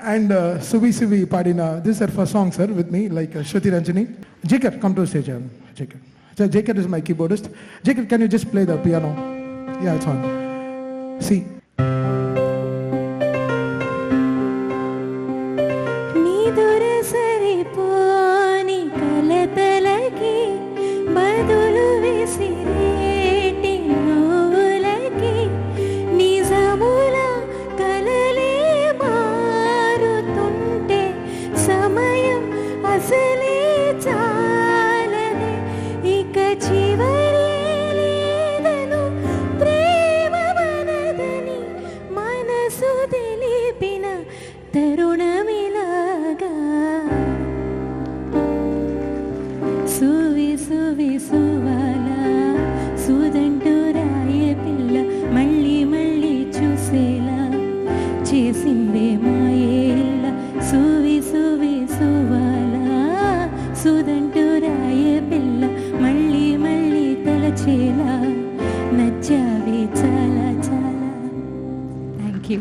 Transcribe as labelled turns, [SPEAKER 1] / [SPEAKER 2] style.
[SPEAKER 1] And Suvi Suvi Padina. This is her first song, sir, with me, like Shruti Ranjani. Jacob, come to stage. Jacob. So Jacob is my keyboardist. Jacob, can you just play the piano? Yeah, it's on. See.
[SPEAKER 2] సువి సువి సువాలా సుదంటూ రాయే పిల్ల మళ్ళీ మళ్ళీ చూసేలా చేసిందే మాయేలా సువి సువి సువాలా సుదంటూ రాయే పిల్ల మళ్ళీ మళ్ళీ తలచేలా నచ్చావే చాలా చాలా. Thank you.